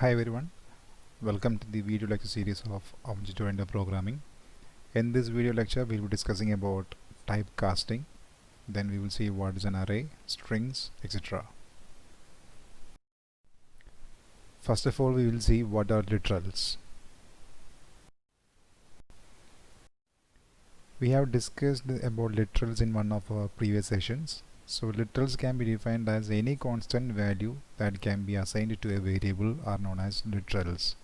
Hi everyone, welcome to the video lecture series of object-oriented programming. In this video lecture we will be discussing about typecasting, then we will see what is an array, strings, etc. First of all we will see what are literals. We have discussed about literals in one of our previous sessions. So literals can be defined as any constant value that can be assigned to a variable are known as literals.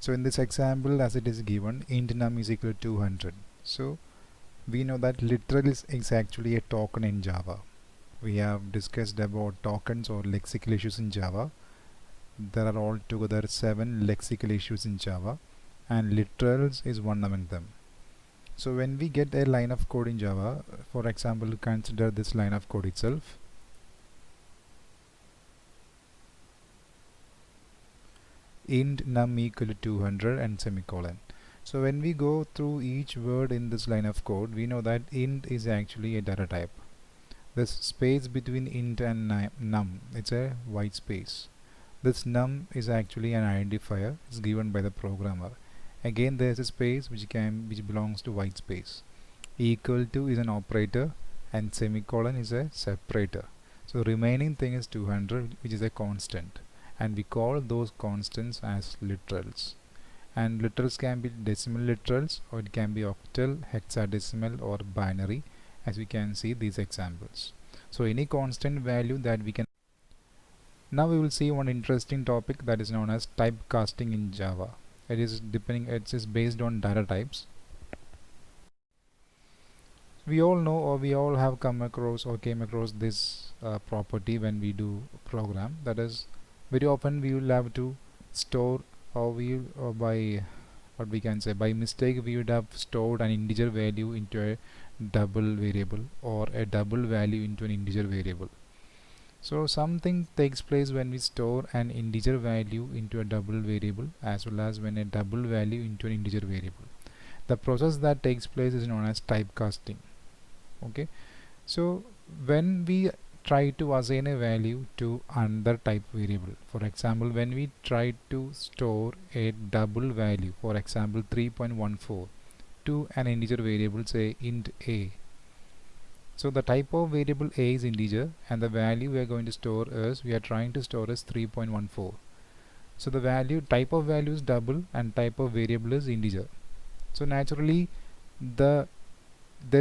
So in this example, as it is given, int num is equal to 200. So we know that literal is actually a token in Java. We have discussed about tokens or lexical issues in Java. There are altogether 7 lexical issues in Java, and literals is one among them. So when we get a line of code in Java, for example, consider this line of code itself. Int num equal to 200 and semicolon. So when we go through each word in this line of code, we know that int is actually a data type. This space between int and num, it's a white space. This num is actually an identifier, it's given by the programmer. Again there is a space which belongs to white space. Equal to is an operator and semicolon is a separator. So remaining thing is 200, which is a constant, and we call those constants as literals. And literals can be decimal literals, or it can be octal, hexadecimal, or binary, as we can see these examples. So any constant value that we can. Now we will see one interesting topic that is known as typecasting in Java. It is based on data types. We all know, or we all have come across or came across this property when we do program. That is, very often we will have to store, or by what we can say, by mistake we would have stored an integer value into a double variable, or a double value into an integer variable. So something takes place when we store an integer value into a double variable, as well as when a double value into an integer variable. The process that takes place is known as typecasting. Okay, so when we try to assign a value to another type variable, for example, when we try to store a double value, for example 3.14, to an integer variable, say int a. So the type of variable a is integer, and the value we are going to store is, we are trying to store is 3.14. so the value type of value is double and type of variable is integer. So naturally there's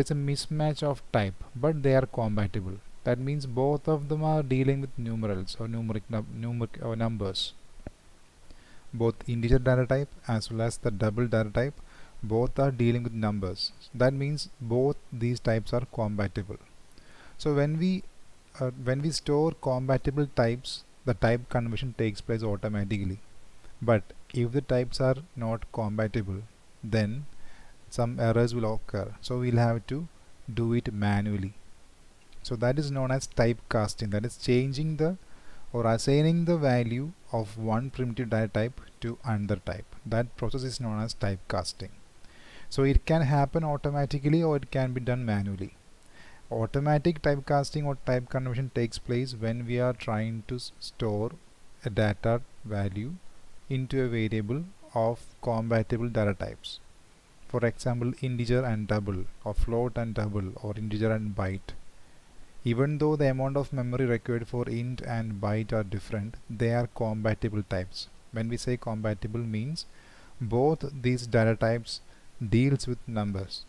a mismatch of type, but they are compatible. That means both of them are dealing with numerals or numeric or numbers. Both integer data type as well as the double data type, both are dealing with numbers. That means both these types are compatible. So when we store compatible types, the type conversion takes place automatically. But if the types are not compatible, then some errors will occur, so we'll have to do it manually. So that is known as typecasting, that is changing the or assigning the value of one primitive data type to another type. That process is known as typecasting. So it can happen automatically or it can be done manually. Automatic typecasting or type conversion takes place when we are trying to store a data value into a variable of compatible data types. For example, integer and double, or float and double, or integer and byte. Even though the amount of memory required for int and byte are different, they are compatible types. When we say compatible, means both these data types deals with numbers.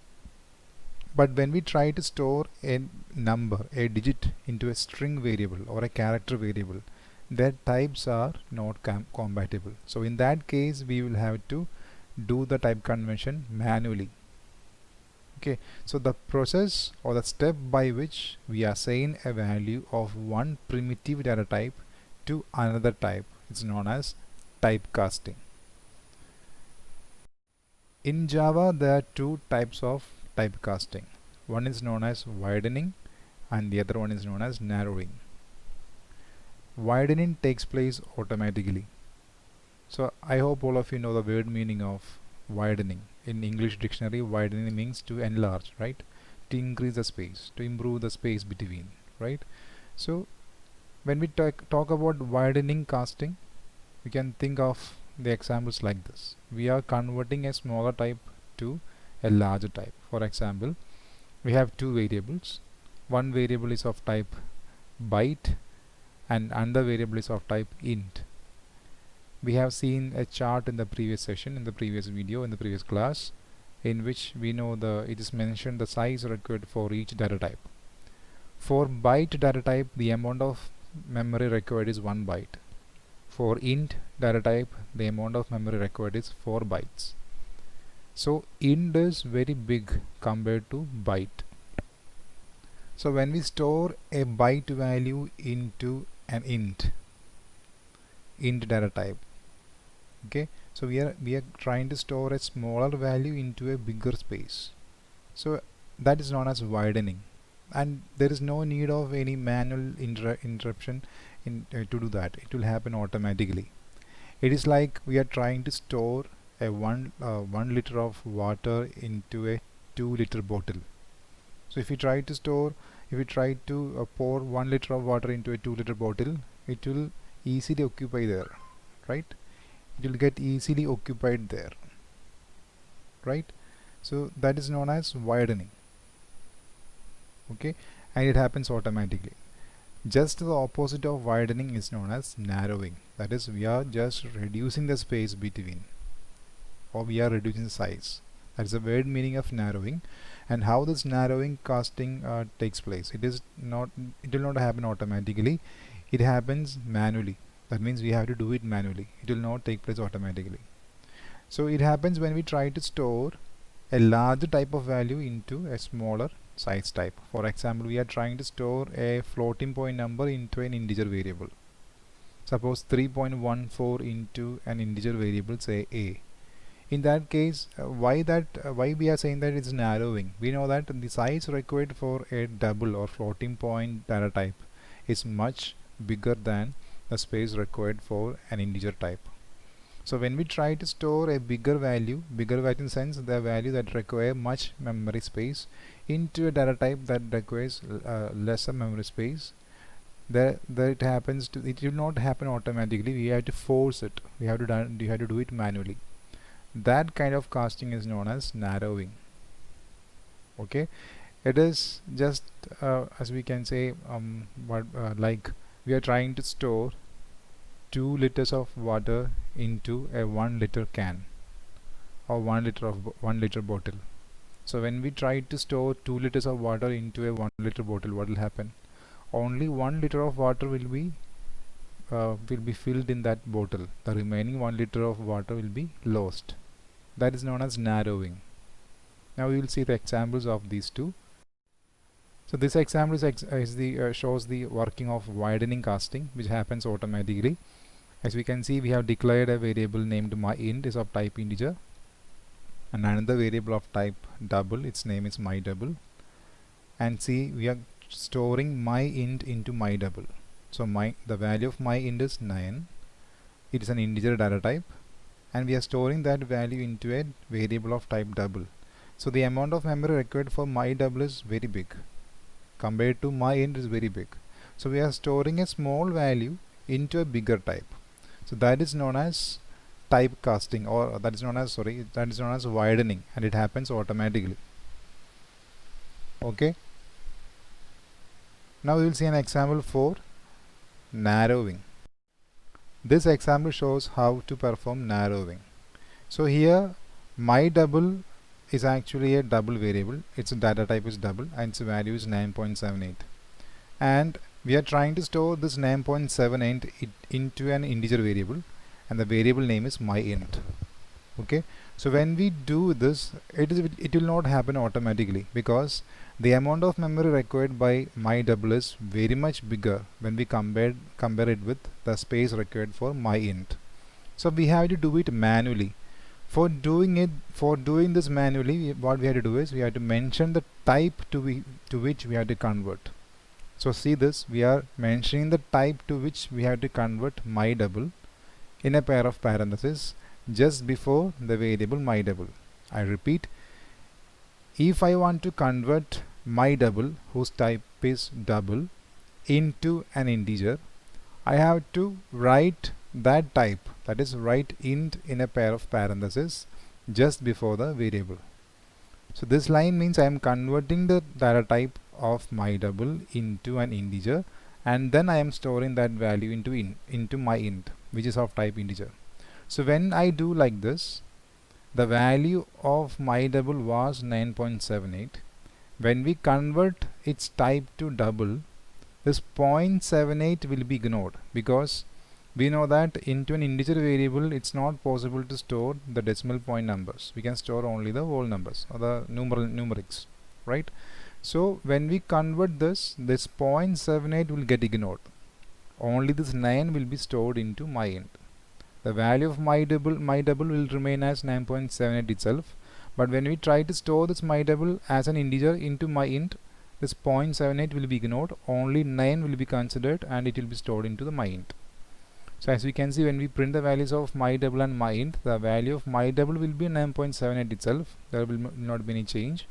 But when we try to store a number, a digit, into a string variable or a character variable, their types are not compatible. So in that case we will have to do the type conversion manually. Okay, so the process or the step by which we assign a value of one primitive data type to another type is known as typecasting. In Java there are two types of typecasting. One is known as widening and the other one is known as narrowing. Widening takes place automatically. So I hope all of you know the word meaning of widening. In English dictionary, widening means to enlarge, right? To increase the space, to improve the space between, right? So when we talk about widening casting, We can think of the examples like this. We are converting a smaller type to a larger type. For example, we have two variables. One variable is of type byte and another variable is of type int. We have seen a chart in the previous session, in the previous video, in the previous class, in which we know it is mentioned the size required for each data type. For byte data type, the amount of memory required is 1 byte. For int data type, the amount of memory required is 4 bytes. So int is very big compared to byte. So when we store a byte value into an int data type, okay, so we are trying to store a smaller value into a bigger space. So that is known as widening, and there is no need of any manual interruption to do that. It will happen automatically. It is like we are trying to store a 1 liter of water into a 2-liter bottle. So if you try to pour 1 liter of water into a 2-liter bottle, it will easily occupy there, right? It will get easily occupied there, right? So that is known as widening, okay, and it happens automatically. Just the opposite of widening is known as narrowing. That is, we are just reducing the space between, or we are reducing the size. That is the word meaning of narrowing. And how this narrowing casting takes place. It will not happen automatically. It happens manually. That means we have to do it manually. It will not take place automatically. So it happens when we try to store a larger type of value into a smaller size type. For example, we are trying to store a floating point number into an integer variable. Suppose 3.14 into an integer variable, say a. In that case, why we are saying that it's narrowing? We know that the size required for a double or floating point data type is much bigger than the space required for an integer type. So when we try to store a bigger value in the sense the value that require much memory space into a data type that requires lesser memory space, it will not happen automatically. We have to force it. We have to do it manually. That kind of casting is known as narrowing. Okay, it is just as we can say, like we are trying to store 2 liters of water into a 1 liter can or 1 liter bottle. So when we try to store 2 liters of water into a 1 liter bottle, what will happen? Only 1 liter of water will be filled in that bottle. The remaining 1 liter of water will be lost. That is known as narrowing. Now we will see the examples of these two. So this example shows the working of widening casting, which happens automatically. As we can see, we have declared a variable named myInt is of type integer, and another variable of type double, its name is mydouble. And see, we are storing myInt into mydouble. So the value of myInt is 9. It is an integer data type, and we are storing that value into a variable of type double. So the amount of memory required for mydouble is very big compared to myInt is very big. So we are storing a small value into a bigger type. So that is known as typecasting, or that is known as widening, and it happens automatically. Okay. Now we will see an example for narrowing. This example shows how to perform narrowing. So here mydouble is actually a double variable. Its data type is double and its value is 9.78, and we are trying to store this 9.78 into an integer variable, and the variable name is myInt. Okay, so when we do this, it will not happen automatically because the amount of memory required by mydouble is very much bigger when we compare it with the space required for myInt. So we have to do it manually. For doing this manually, what we have to do is we have to mention the type to which we have to convert. So see this, we are mentioning the type to which we have to convert mydouble in a pair of parentheses just before the variable mydouble. I repeat, if I want to convert mydouble, whose type is double, into an integer, I have to write that type that is write int in a pair of parentheses just before the variable. So this line means I am converting the data type of my double into an integer, and then I am storing that value into my int, which is of type integer. So when I do like this, the value of my double was 9.78. When we convert its type to double, this 0.78 will be ignored, because we know that into an integer variable it's not possible to store the decimal point numbers. We can store only the whole numbers or the numerics, right? So when we convert this 0.78 will get ignored. Only this 9 will be stored into my int. The value of my double will remain as 9.78 itself, but when we try to store this my double as an integer into my int, this 0.78 will be ignored. Only 9 will be considered and it will be stored into the my int. So as we can see, when we print the values of my double and my int, the value of my double will be 9.78 itself. There will not be any change,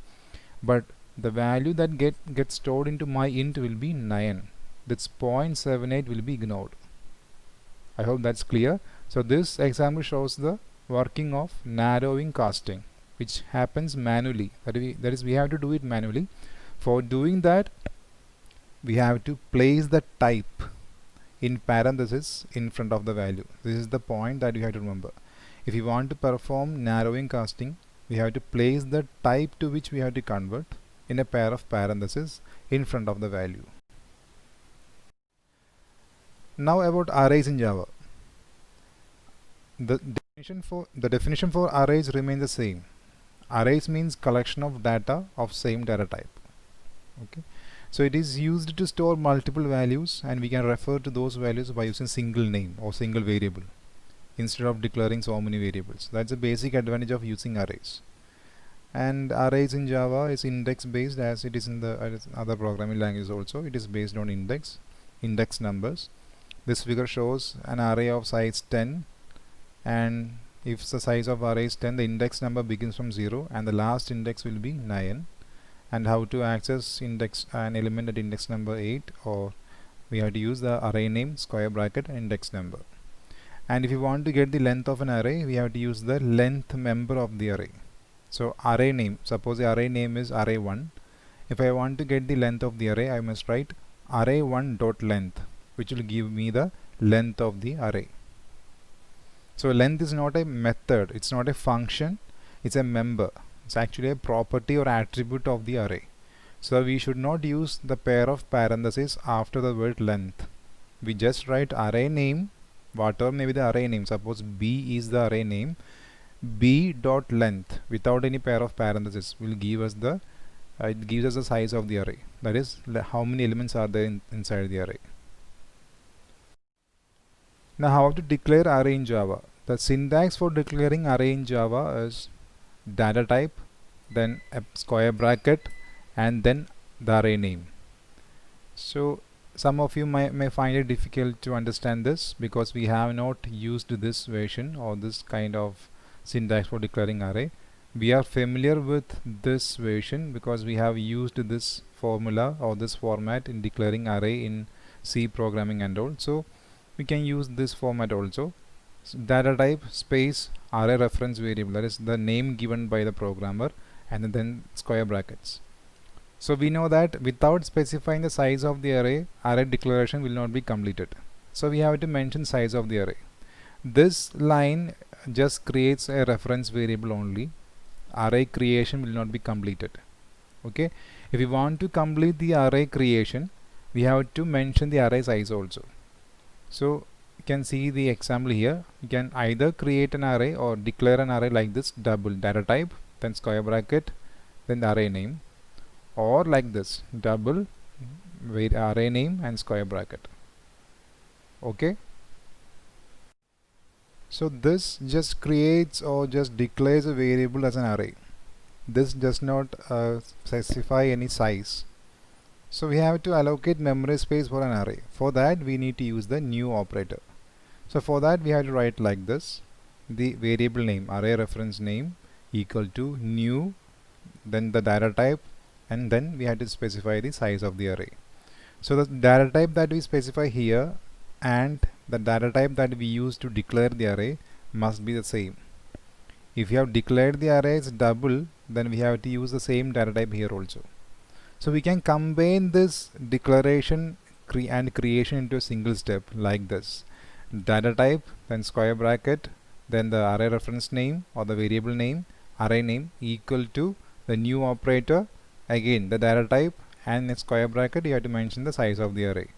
but the value that gets stored into my int will be 9. This 0.78 will be ignored. I hope that's clear. So this example shows the working of narrowing casting, which happens manually. That is we have to do it manually. For doing that, we have to place the type in parentheses in front of the value. This is the point that you have to remember. If you want to perform narrowing casting, we have to place the type to which we have to convert in a pair of parentheses in front of the value. Now about arrays in Java. The definition for arrays remains the same. Arrays means collection of data of same data type. Okay. So it is used to store multiple values, and we can refer to those values by using single name or single variable instead of declaring so many variables. That's a basic advantage of using arrays. And arrays in Java is index based, as it is in the other programming languages also. It is based on index numbers. This figure shows an array of size 10, and if the size of array is 10, the index number begins from 0 and the last index will be 9. And how to access index an element at index number 8, or we have to use the array name, square bracket, and index number. And if you want to get the length of an array, we have to use the length member of the array. So array name, suppose the array name is array1. If I want to get the length of the array, I must write array1.length, which will give me the length of the array. So length is not a method, it's not a function, it's a member. It's actually a property or attribute of the array. So we should not use the pair of parentheses after the word length. We just write array name, whatever may be the array name. Suppose B is the array name, B dot length without any pair of parentheses will give us the it gives us the size of the array. That is how many elements are there inside the array. Now how to declare array in Java. The syntax for declaring array in Java is data type, then a square bracket, and then the array name. So some of you may find it difficult to understand this because we have not used this version or this kind of syntax for declaring array. We are familiar with this version because we have used this formula or this format in declaring array in C programming and all. So we can use this format also. Data type space array reference variable, that is the name given by the programmer, and then square brackets. So we know that without specifying the size of the array declaration will not be completed. So we have to mention size of the array. This line just creates a reference variable only. Array creation will not be completed. Okay. If we want to complete the array creation, we have to mention the array size also. So you can see the example here. You can either create an array or declare an array like this: double data type, then square bracket, then the array name, or like this: double array name and square bracket. Okay. So this just creates or just declares a variable as an array. This does not specify any size. So we have to allocate memory space for an array. For that we need to use the new operator. So for that we have to write like this: the variable name, array reference name, equal to new, then the data type, and then we have to specify the size of the array. So the data type that we specify here and the data type that we use to declare the array must be the same. If you have declared the array as double, then we have to use the same data type here also. So we can combine this declaration and creation into a single step like this. Data type, then square bracket, then the array reference name or the variable name, array name equal to the new operator, again the data type, and in square bracket you have to mention the size of the array.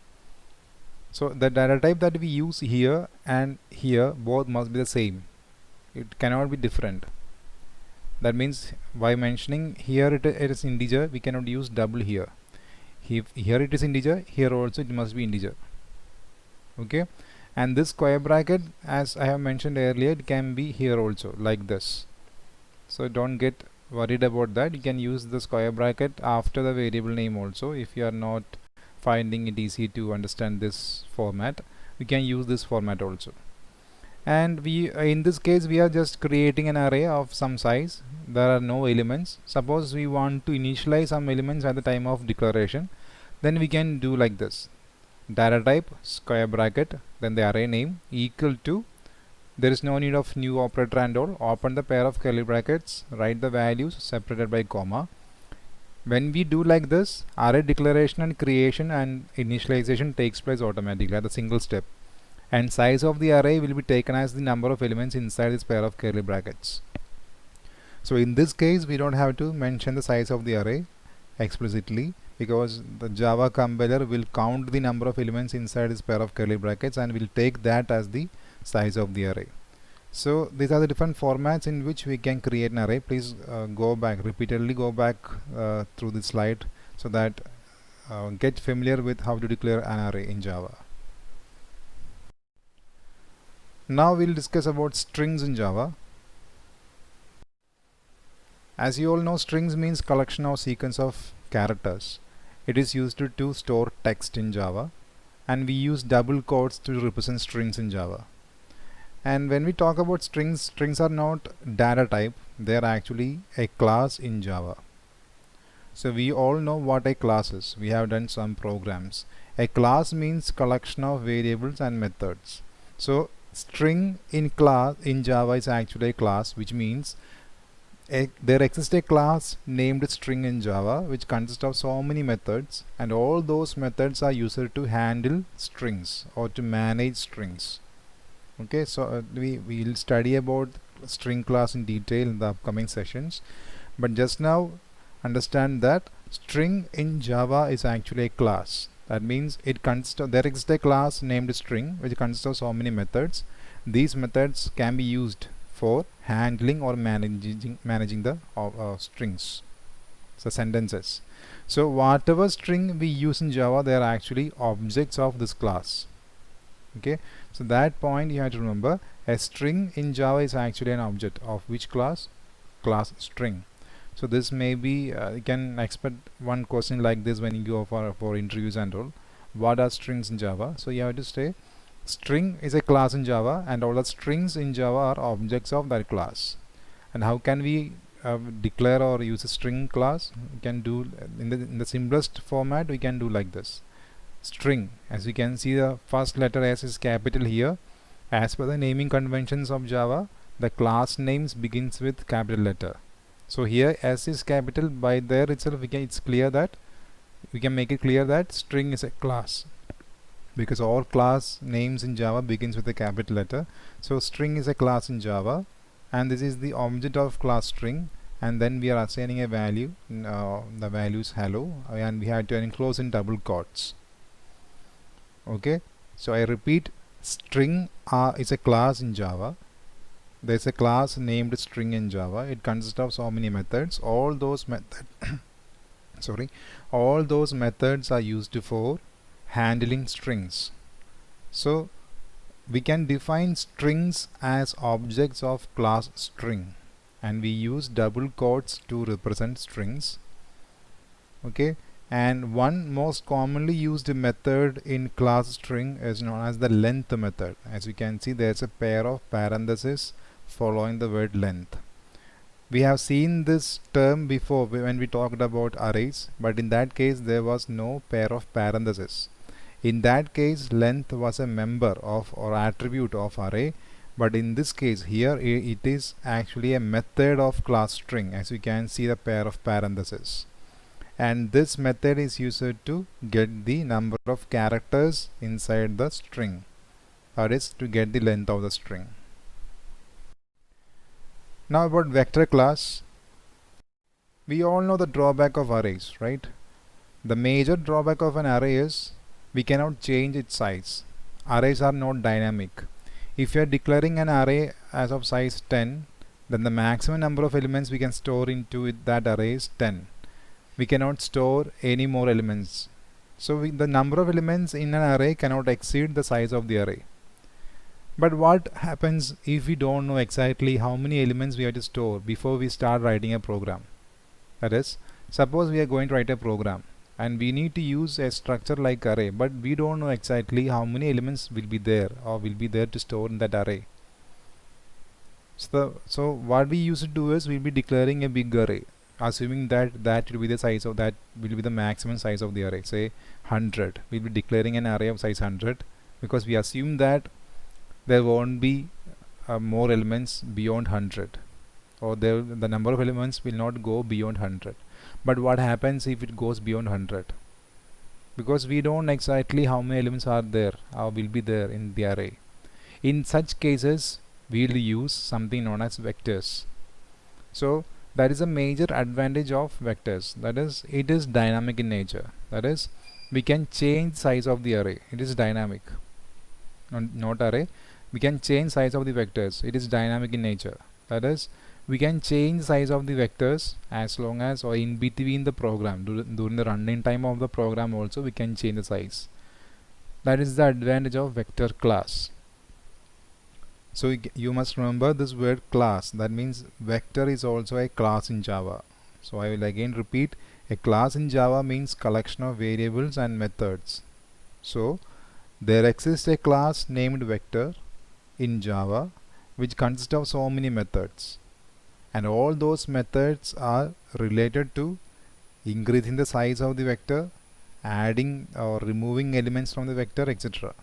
So the data type that we use here and here both must be the same. It cannot be different. That means by mentioning here it is integer, we cannot use double here. If here it is integer, here also it must be integer. Okay, and this square bracket, as I have mentioned earlier, it can be here also like this. So don't get worried about that. You can use the square bracket after the variable name also. If you are not finding it easy to understand this format, we can use this format also. And we in this case we are just creating an array of some size. There are no elements. Suppose we want to initialize some elements at the time of declaration, then we can do like this: data type square bracket, then the array name equal to, there is no need of new operator and all, open the pair of curly brackets, write the values separated by comma. When we do like this, array declaration and creation and initialization takes place automatically at a single step, and size of the array will be taken as the number of elements inside this pair of curly brackets. So in this case we don't have to mention the size of the array explicitly, because the Java compiler will count the number of elements inside this pair of curly brackets and will take that as the size of the array. So these are the different formats in which we can create an array. Please repeatedly go back through the slide so that get familiar with how to declare an array in Java. Now we'll discuss about strings in Java. As you all know, strings means collection or sequence of characters. It is used to store text in Java, and we use double quotes to represent strings in Java. And when we talk about strings, strings are not data type, they are actually a class in Java. So we all know what a class is. We have done some programs. A class means collection of variables and methods. So string in Java is actually a class, which means there exists a class named string in Java which consists of so many methods, and all those methods are used to handle strings or to manage strings. Okay, so we will study about string class in detail in the upcoming sessions, but just now understand that string in Java is actually a class. That means it consists of, there exists a class named string which consists of so many methods. These methods can be used for handling or managing the strings, so sentences. So whatever string we use in Java, they are actually objects of this class. Okay, so that point you have to remember. A string in Java is actually an object of which class? Class string. So this may be you can expect one question like this when you go for interviews and all. What are strings in Java? So you have to say string is a class in Java, and all the strings in Java are objects of that class. And how can we declare or use a string class? We can do in the simplest format. We can do like this: string. As you can see, the first letter S is capital here. As per the naming conventions of Java, the class names begins with capital letter. So here S is capital. By there itself it's clear that we can make it clear that string is a class, because all class names in Java begins with a capital letter. So string is a class in Java, and this is the object of class string, and then we are assigning a value. The value is hello, and we have to enclose in double quotes. Okay, so I repeat, string is a class in Java. There is a class named string in Java. It consists of so many methods. All those all those methods are used for handling strings. So we can define strings as objects of class string, and we use double quotes to represent strings. Okay, and one most commonly used method in class string is known as the length method. As you can see, there's a pair of parentheses following the word length. We have seen this term before when we talked about arrays, but in that case there was no pair of parentheses. In that case, length was a member of or attribute of array, but in this case here it is actually a method of class string, as you can see the pair of parentheses, and this method is used to get the number of characters inside the string, that is to get the length of the string. Now about vector class, we all know the drawback of arrays, right? The major drawback of an array is we cannot change its size. Arrays are not dynamic. If you are declaring an array as of size 10, then the maximum number of elements we can store into that array is 10. We cannot store any more elements. So the number of elements in an array cannot exceed the size of the array. But what happens if we don't know exactly how many elements we have to store before we start writing a program? That is, suppose we are going to write a program and we need to use a structure like array, but we don't know exactly how many elements will be there or will be there to store in that array. So what we used to do is we'll be declaring a big array, assuming that will be the size of that will be the maximum size of the array, say 100. We'll be declaring an array of size 100 because we assume that there won't be more elements beyond 100, or the number of elements will not go beyond 100. But what happens if it goes beyond 100? Because we don't know exactly how many elements are there or will be there in the array. In such cases, we will use something known as vectors. So that is a major advantage of vectors. That is, it is dynamic in nature. That is, we can change size of the array. It is dynamic, not array. We can change size of the vectors. It is dynamic in nature. That is, we can change the size of the vectors as long as, or in between the program, during the running time of the program also we can change the size. That is the advantage of vector class. So you must remember this word class. That means vector is also a class in Java. So I will again repeat, a class in Java means collection of variables and methods. So there exists a class named vector in Java which consists of so many methods, and all those methods are related to increasing the size of the vector, adding or removing elements from the vector, etc.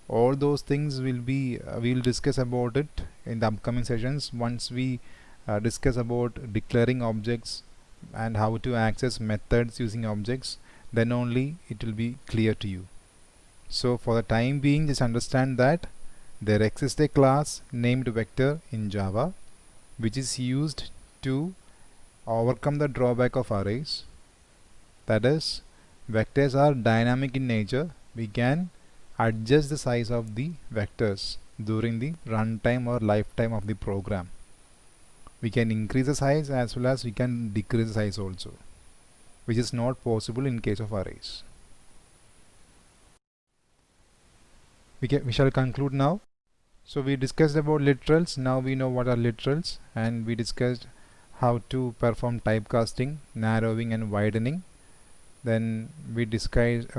All those things will be we will discuss about it in the upcoming sessions once we discuss about declaring objects and how to access methods using objects. Then only it will be clear to you. So for the time being, just understand that there exists a class named vector in Java which is used to overcome the drawback of arrays. That is, vectors are dynamic in nature. We can adjust the size of the vectors during the runtime or lifetime of the program. We can increase the size as well as we can decrease the size also, which is not possible in case of arrays. We shall conclude now. So we discussed about literals. Now we know what are literals, and we discussed how to perform typecasting, narrowing and widening. Then we described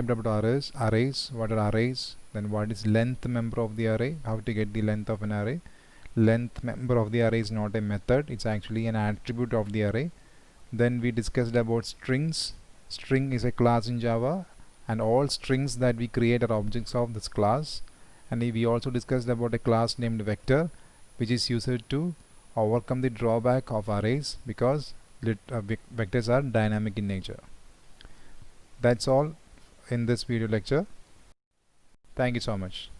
about arrays, what are arrays, then what is length member of the array, how to get the length of an array. Length member of the array is not a method, it's actually an attribute of the array. Then we discussed about strings. String is a class in Java, and all strings that we create are objects of this class. And we also discussed about a class named vector, which is used to overcome the drawback of arrays because vectors are dynamic in nature. That's all in this video lecture. Thank you so much.